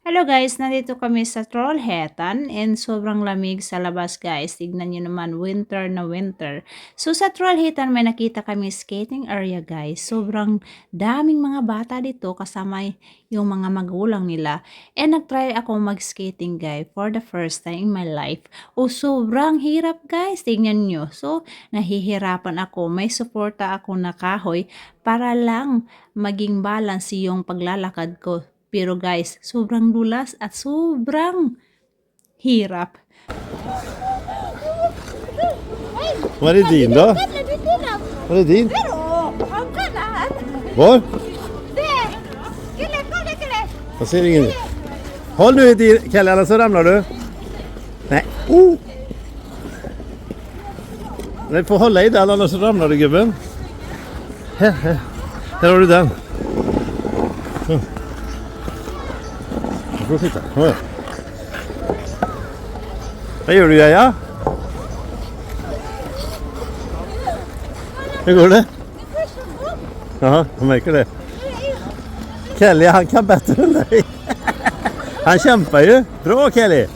Hello guys, nandito kami sa Trollhättan and sobrang lamig sa labas guys. Tignan nyo naman, winter na winter. So sa Trollhättan may nakita kami skating area guys. Sobrang daming mga bata dito kasama yung mga magulang nila. And nagtry ako mag-skating guys for the first time in my life. O sobrang hirap guys, tignan nyo. So nahihirapan ako, may suporta ako na kahoy para lang maging balance yung paglalakad ko. Pero guys, sobrang dulas at sobrang hirap. Var är din då? Var är din? Var? Jag ser ingen. Håll nu i din, Kalle, annars så ramlar du. Nej. Du får hålla i den, annars så ramlar du, gubben. Här har du den. Du får titta. Kom igen. Vad gör du, Jaja? Hur går det? Ja, jag märker det. Kelly, han kan bättre än dig. Han kämpar ju. Bra, Kelly.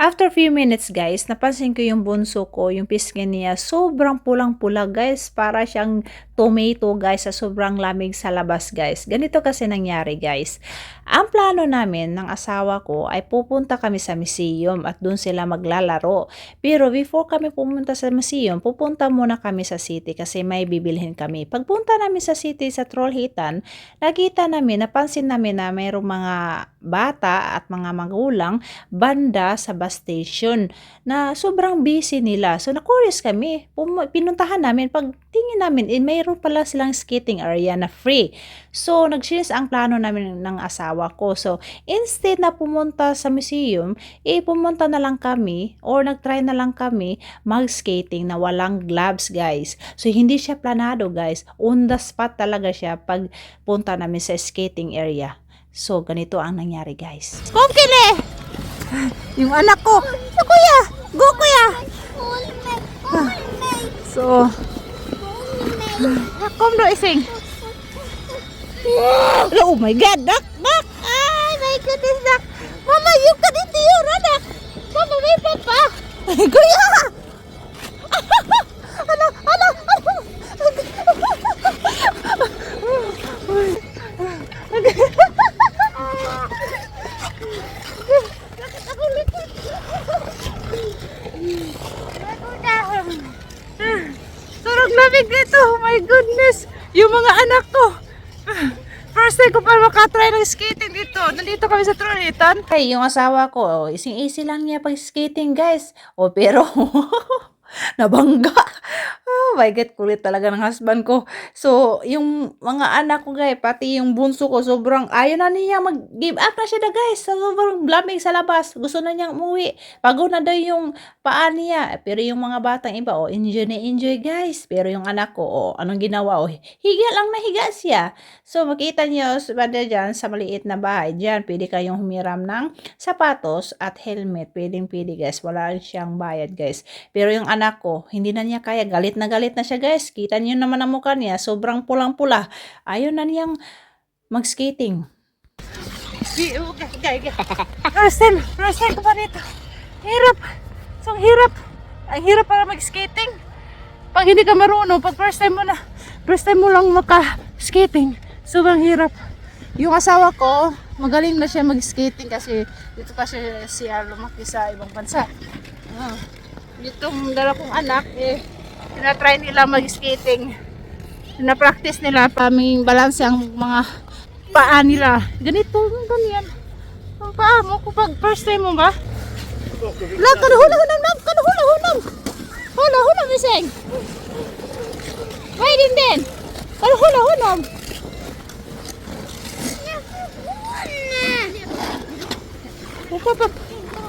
After few minutes guys, napansin ko yung bunso ko, yung pisngi niya, sobrang pulang-pula guys. Para siyang tomato guys sa sobrang lamig sa labas guys. Ganito kasi nangyari guys. Ang plano namin ng asawa ko ay pupunta kami sa museum at doon sila maglalaro. Pero before kami pumunta sa museum, pupunta muna kami sa city kasi may bibilhin kami. Pagpunta namin sa city sa Trollhättan, nakita namin, napansin namin na mayroong mga bata at mga magulang banda sa bus station na sobrang busy nila. So na-curious kami. Pinuntahan namin. Pagtingin namin, mayroon pala silang skating area na free. So nag-change ang plano namin ng asawa ko. So instead na pumunta sa museum, pumunta na lang kami or nag-try na lang kami mag-skating na walang gloves guys. So hindi siya planado guys. On the spot talaga siya pag punta namin sa skating area. So ganito ang nangyari guys. Kom Kile! Yung anak ko. So, kuya! Go kuya! So, kom do ising. Oh my god, dak! Ay, my goodness, dak! Mama, you can eat your anak! Mama, may papa! Kuya! Ano? Turog lamig dito. Oh my goodness. Yung mga anak ko. First time ko pa makatry ng skating dito. Nandito kami sa Trollhättan. Ay, yung asawa ko, easy lang niya pag skating guys. Pero nabangga. Oh my God, kulit talaga ng husband ko. So, yung mga anak ko guys, pati yung bunso ko, sobrang ayaw na niya mag-give up na siya na guys. Sobrang lamig sa labas. Gusto na niyang umuwi. Pagod na daw yung paa niya. Pero yung mga batang iba, enjoy na enjoy guys. Pero yung anak ko, anong ginawa? Higa lang na higa siya. So, makita niyo banda dyan sa maliit na bahay. Dyan, pwede kayong humiram ng sapatos at helmet. Pwede guys. Wala siyang bayad guys. Pero yung anak ko, hindi na niya kaya. Galit na siya guys. Kita niyo naman ang mukha niya. Sobrang pulang-pula. Ayaw na niyang mag-skating. First time ko pa dito. Hirap. So hirap. Ang hirap para mag-skating. Pag hindi ka marunong, pag first time mo lang maka-skating, sobrang hirap. Yung asawa ko, magaling na siya mag-skating kasi dito pa siya lumaki sa ibang bansa. Itong dala kong anak, tinatry nila mag-skating. Pina-practice nila paming balance ang mga paa nila. Ganito, ganyan. Ang paa mo, kapag first time mo ba? Hula, miseng. Why din? Hula.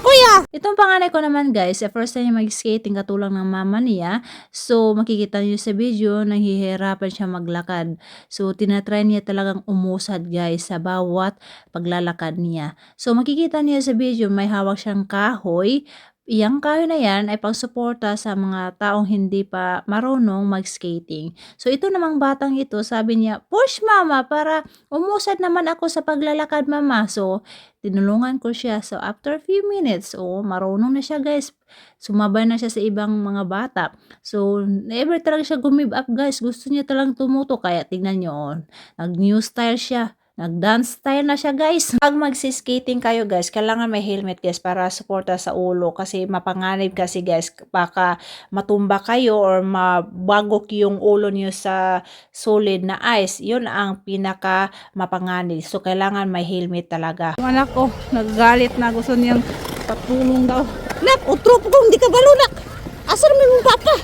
Kuya! Itong panganay ko naman guys, first time niya mag-skating katulong ng mama niya. So, makikita niyo sa video, nahihirapan siya maglakad. So, tinatry niya talagang umusad guys sa bawat paglalakad niya. So, makikita niyo sa video, may hawak siyang kahoy. Iyang kahoy na yan ay pangsuporta sa mga taong hindi pa marunong mag-skating. So ito namang batang ito, sabi niya, "Push mama para umusad naman ako sa paglalakad mama." So tinulungan ko siya. So after a few minutes, oh, marunong na siya guys. Sumabay na siya sa ibang mga bata. So never talaga siya gumib up guys. Gusto niya talagang tumuto. Kaya tignan niyo, oh, nag-new style siya. Nag-dance style na siya guys. Pag magsi-skating kayo guys, kailangan may helmet guys para suporta sa ulo kasi mapanganib kasi guys, baka matumba kayo or mabagok yung ulo niyo sa solid na ice. Yun ang pinaka mapanganib. So kailangan may helmet talaga. Yung anak ko, nagagalit na, gusto niyang patulong daw. Nak, utro po kung di ka balunak. Asar mo yung papa.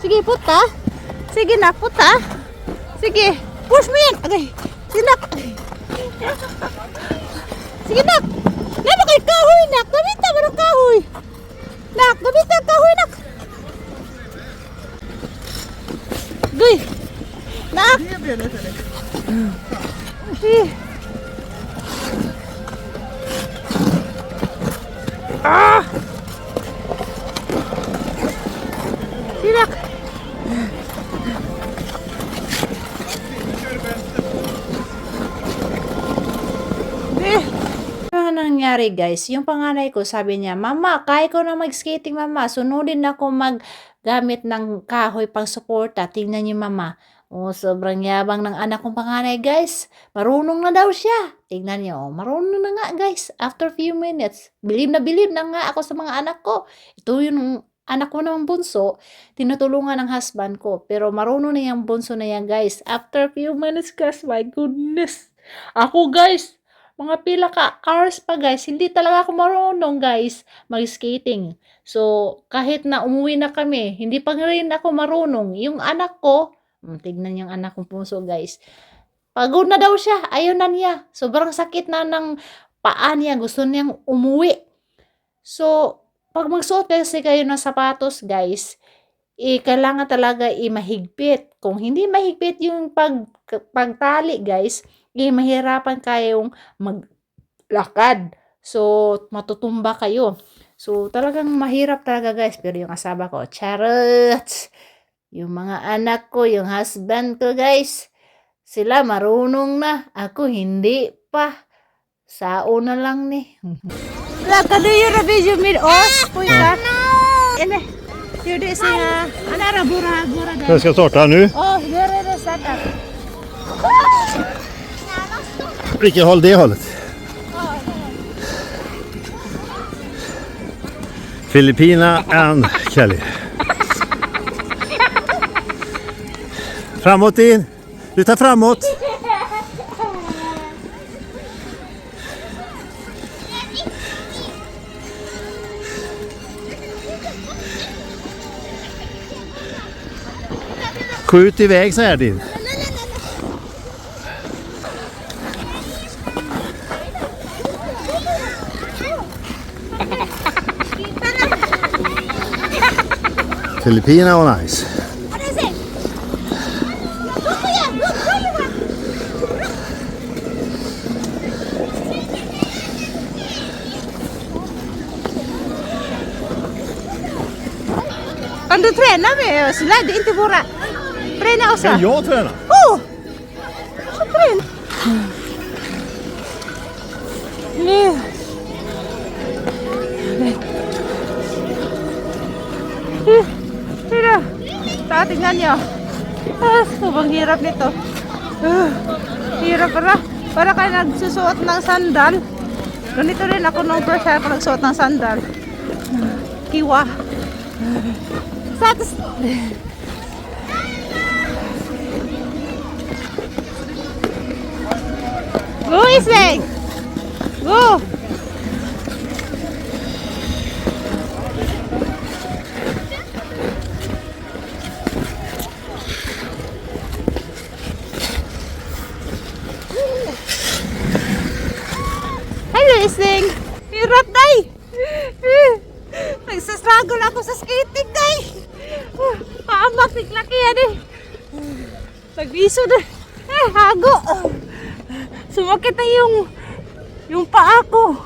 Sige, puta. Sige nak, puta. Sige, push mo yan. Agay, sige nak. Sige nak. Napa kay kahoy nak. Gamita mo ng kahoy. Nak, gamita ang kahoy nak. Guy. Nak. Ah! Sinak! Ano nangyari guys, yung panganay ko sabi niya, "Mama, kaya ko na mag-skating mama, sunodin ako maggamit ng kahoy pang suporta." Tingnan niyo mama, oh, sobrang yabang ng anak kong panganay guys. Marunong na daw siya. Tingnan niyo, oh, marunong na nga guys. After few minutes, bilib na nga ako sa mga anak ko. Ito yung anak ko namang bunso, tinutulungan ng husband ko. Pero marunong na yung bunso na yan guys. After few minutes guys, my goodness. Ako guys, mga pila ka hours pa guys, hindi talaga ako marunong guys mag-skating. So, kahit na umuwi na kami, hindi pa rin ako marunong. Yung anak ko, tignan yung anak kong puso guys. Pagod na daw siya, ayaw na niya. Sobrang sakit na ng paa niya, gusto niyang umuwi. So, pag magsuot kasi kayo ng sapatos guys, kailangan talaga mahigpit. Kung hindi mahigpit yung pagtali guys, mahirapan kayong maglakad. So, matutumba kayo. So, talagang mahirap talaga guys. Pero yung asawa ko, charot! Yung mga anak ko, yung husband ko guys, sila marunong na. Ako hindi pa. Sao na lang ni. Like, do you video me? Oh, puta. Ene, you do say ana bura guys. Jag ska starta nu. Oh, there är det startat. Vilket håll det hållet? Filipina and Kelly. Framåt in. Du tar framåt. Skjut iväg så här din. Filipina och nice. Kan du träna med oss? Lär dig inte bara träna oss. Kan jag träna? Oh! Så träna. Nu. Tira. Tingnan niyo. Sobrang hirap nito. Hirap pala. Para kayo nagsusuot ng sandal. Ganito rin ako nung first time ko nagsuot ng sandal. Kiwa. Status. Go Iseng. Go. Hello Iseng. Hirap day. Nagsastruggle ako sa skating day. Paamak, tiglaki yan eh. Nagbiso na. Hago. Sumakit na yung paa ko.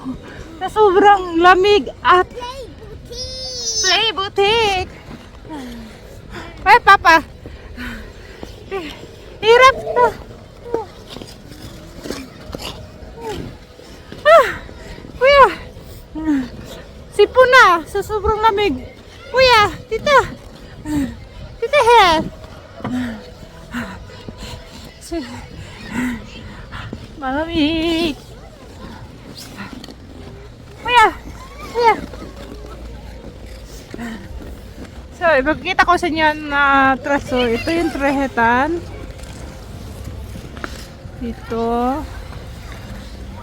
Sa sobrang lamig at Play Boutique. Ay, Papa. Hirap na. Kuya. Sipon na sa sobrang lamig. Kuya, tita. Tita Hel. Malamig. Kuya. Kuya. So, ipagkita ko sa inyo na traso. Ito yung trehetan. Ito.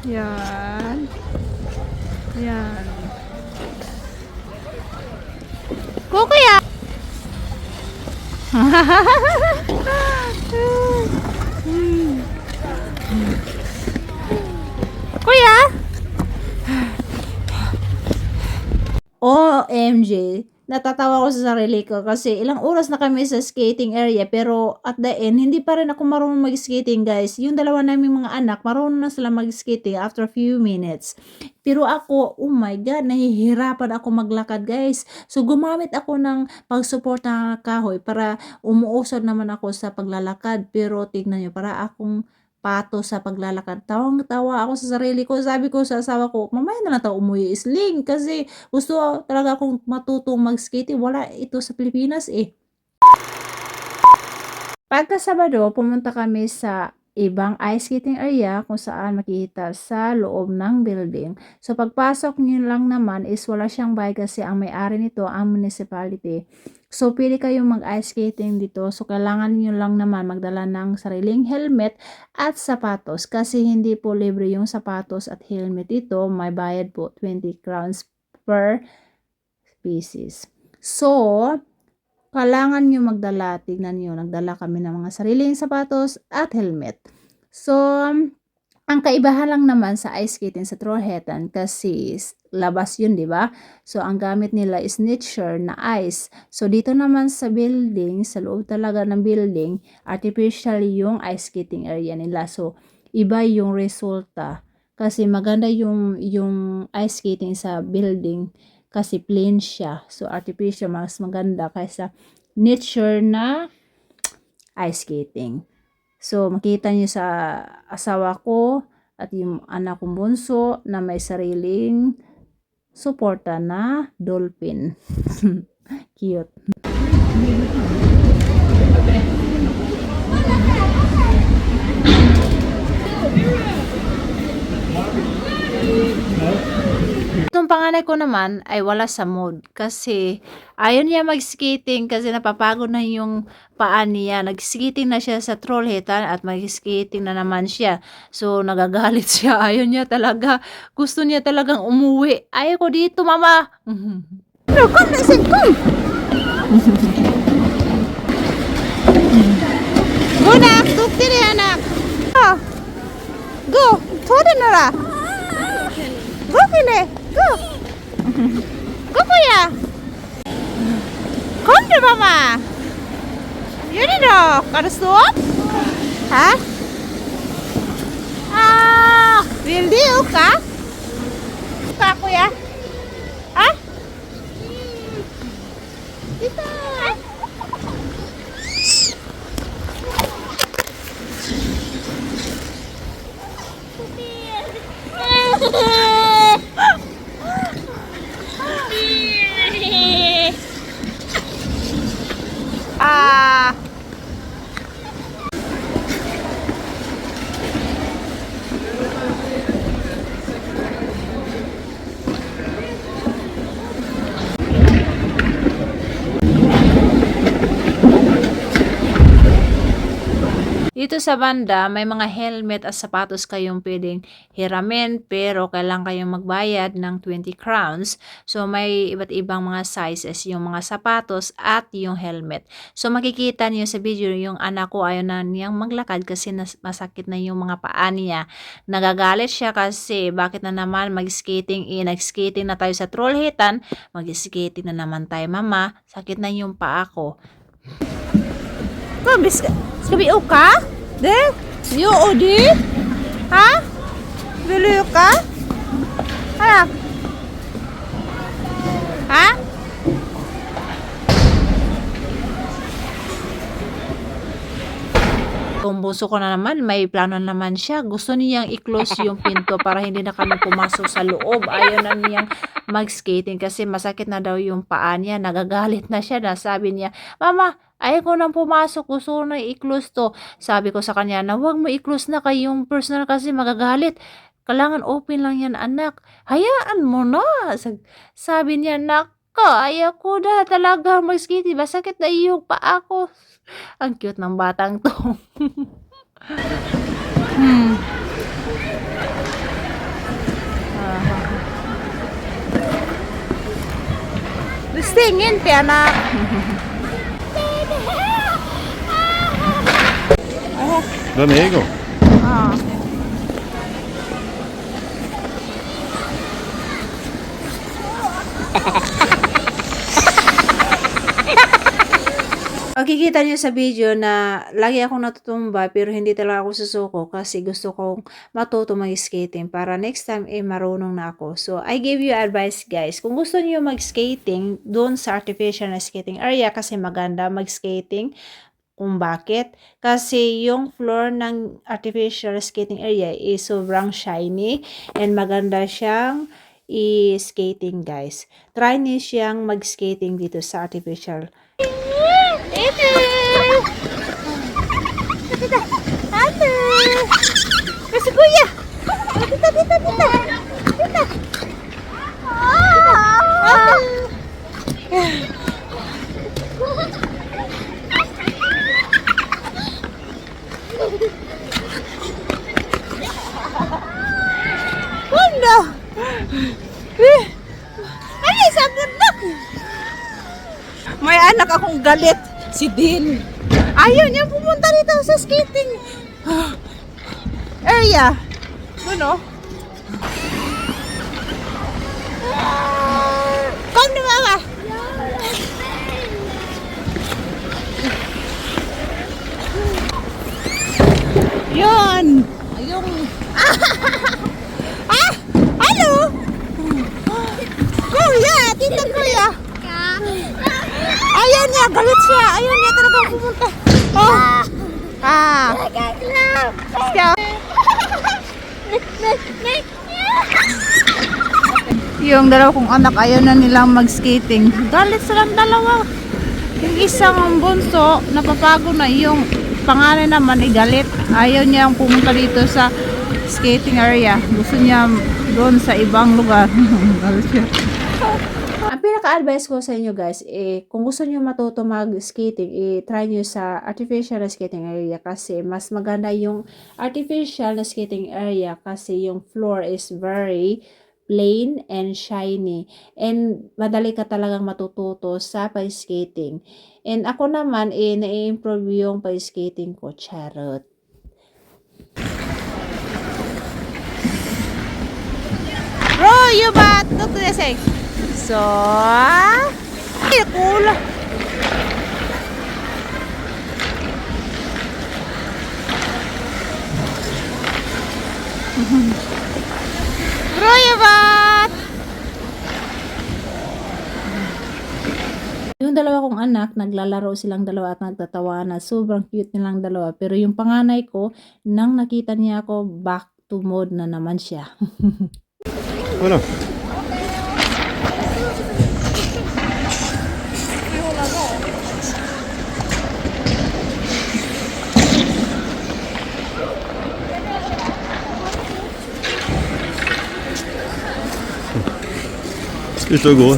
Yan. Yan. Kuya! Kuya! OMG, natatawa ko sa sarili ko kasi ilang oras na kami sa skating area pero at the end, hindi pa rin ako marunong mag-skating guys. Yung dalawa naming mga anak, marunong na sila mag-skating after a few minutes. Pero ako, oh my God, nahihirapan ako maglakad guys. So gumamit ako ng pag-support ng kahoy para umuusad naman ako sa paglalakad. Pero tignan nyo, para akong pato sa paglalakad. Tawang-tawa ako sa sarili ko. Sabi ko sa asawa ko, mamaya na lang tayo umuwi isling kasi gusto talaga akong matutong mag-skating. Wala ito sa Pilipinas eh. Pagka Sabado, pumunta kami sa ibang ice skating area kung saan makikita sa loob ng building. So pagpasok nyo lang naman is wala siyang bayad kasi ang may-ari nito ang municipality. So pili kayong mag-ice skating dito. So kailangan nyo lang naman magdala ng sariling helmet at sapatos kasi hindi po libre yung sapatos at helmet dito. May bayad po 20 crowns per pieces. So kailangan nyo magdala, tignan nyo, nagdala kami ng mga sariling sapatos at helmet. So, ang kaibahan lang naman sa ice skating sa Trollhättan kasi labas yun, di ba? So, ang gamit nila is nature na ice. So, dito naman sa building, sa loob talaga ng building, artificial yung ice skating area nila. So, iba yung resulta. Kasi maganda yung ice skating sa building kasi plain siya. So, artificial mas maganda kaysa nature na ice skating. So, makita niyo sa asawa ko at yung anak kong bunso na may sariling suporta na dolphin. Cute. Itong panganay ko naman ay wala sa mood kasi ayaw niya mag-skating kasi napapagod na yung paa niya. Nag-skating na siya sa Trollhättan at mag-skating na naman siya. So nagagalit siya. Ayaw niya talaga. Gusto niya talagang umuwi. Ayaw ko dito, mama. No, come, listen, come. Go na! Tukti rin, anak! Oh. Go! Tori nara! Go, kine! Go! Go, kuya! Come to mama! Yun do! Karusot? Ha? Ah! Wildiw ka? Ka, kuya? Ha? Dito! Ah. Dito sa banda, may mga helmet at sapatos kayong pwedeng hiramin pero kailangan kayong magbayad ng 20 crowns. So may iba't ibang mga sizes yung mga sapatos at yung helmet. So makikita niyo sa video yung anak ko ayaw na niyang maglakad kasi masakit na yung mga paa niya. Nagagalit siya kasi bakit na naman mag-skating nag-skating na tayo sa Trollhättan, mag-skating na naman tayo mama, sakit na yung paa ko. Kom, ska vi åka? Det? Jo, och du? Ha? Vill du åka? Här. bunso ko na naman, may plano naman siya. Gusto niyang i-close yung pinto para hindi na kami pumasok sa loob. Ayaw na niyang mag-skating kasi masakit na daw yung paa niya. Nagagalit na siya na sabi niya, Mama, ayaw ko nang pumasok. Gusto ko na i-close to. Sabi ko sa kanya na huwag mo i-close na kayong personal kasi magagalit. Kailangan open lang yan, anak. Hayaan mo na. Sabi niya, Nako, ayaw ko na talaga mag-skating. Masakit na yung paa ko. Ang cute ng batang to. Lustingin, anak. Vem är Egon? Ah. Makikita niyo sa video na lagi akong natutumba pero hindi talaga ako susuko kasi gusto kong matuto mag-skating para next time marunong na ako. So, I give you advice guys. Kung gusto niyo mag-skating doon sa artificial na skating area kasi maganda mag-skating. Kung bakit? Kasi yung floor ng artificial skating area is sobrang shiny and maganda siyang i-skating guys. Try niyo siyang mag-skating dito sa artificial. Halo. Kasi kuya. Dito. Ano? Ay, sabi na. May anak akong galit. Si Din. Ayaw niya pumunta dito sa skating area. Ano? Come na mama. Yun. Ayun. Hello. Kuya, tita kuya. Ayaw niya, galit siya. Ayaw niya talaga pumunta. Yung dalawa kong anak, ayaw na nilang mag-skating. Galit silang dalawa. Yung isang bunso, napapagod na. Yung panganay naman, galit. Ayaw niya pumunta dito sa skating area. Gusto niya doon sa ibang lugar. Galit siya. Ang pinaka-advice ko sa inyo guys, kung gusto niyo matuto mag-skating, try niyo sa artificial na skating area kasi mas maganda yung artificial na skating area kasi yung floor is very plain and shiny and madali ka talagang matututo sa pag-skating. And ako naman, na-improve yung pag-skating ko. Charot. Bro, you bat. Look to the side. So, cool. Bro, you bat. Yung dalawa kong anak, naglalaro silang dalawa at nagtatawanan. Sobrang cute nilang dalawa. Pero yung panganay ko, nang nakita niya ako, back to mode na naman siya. Vadå? Ute och gå.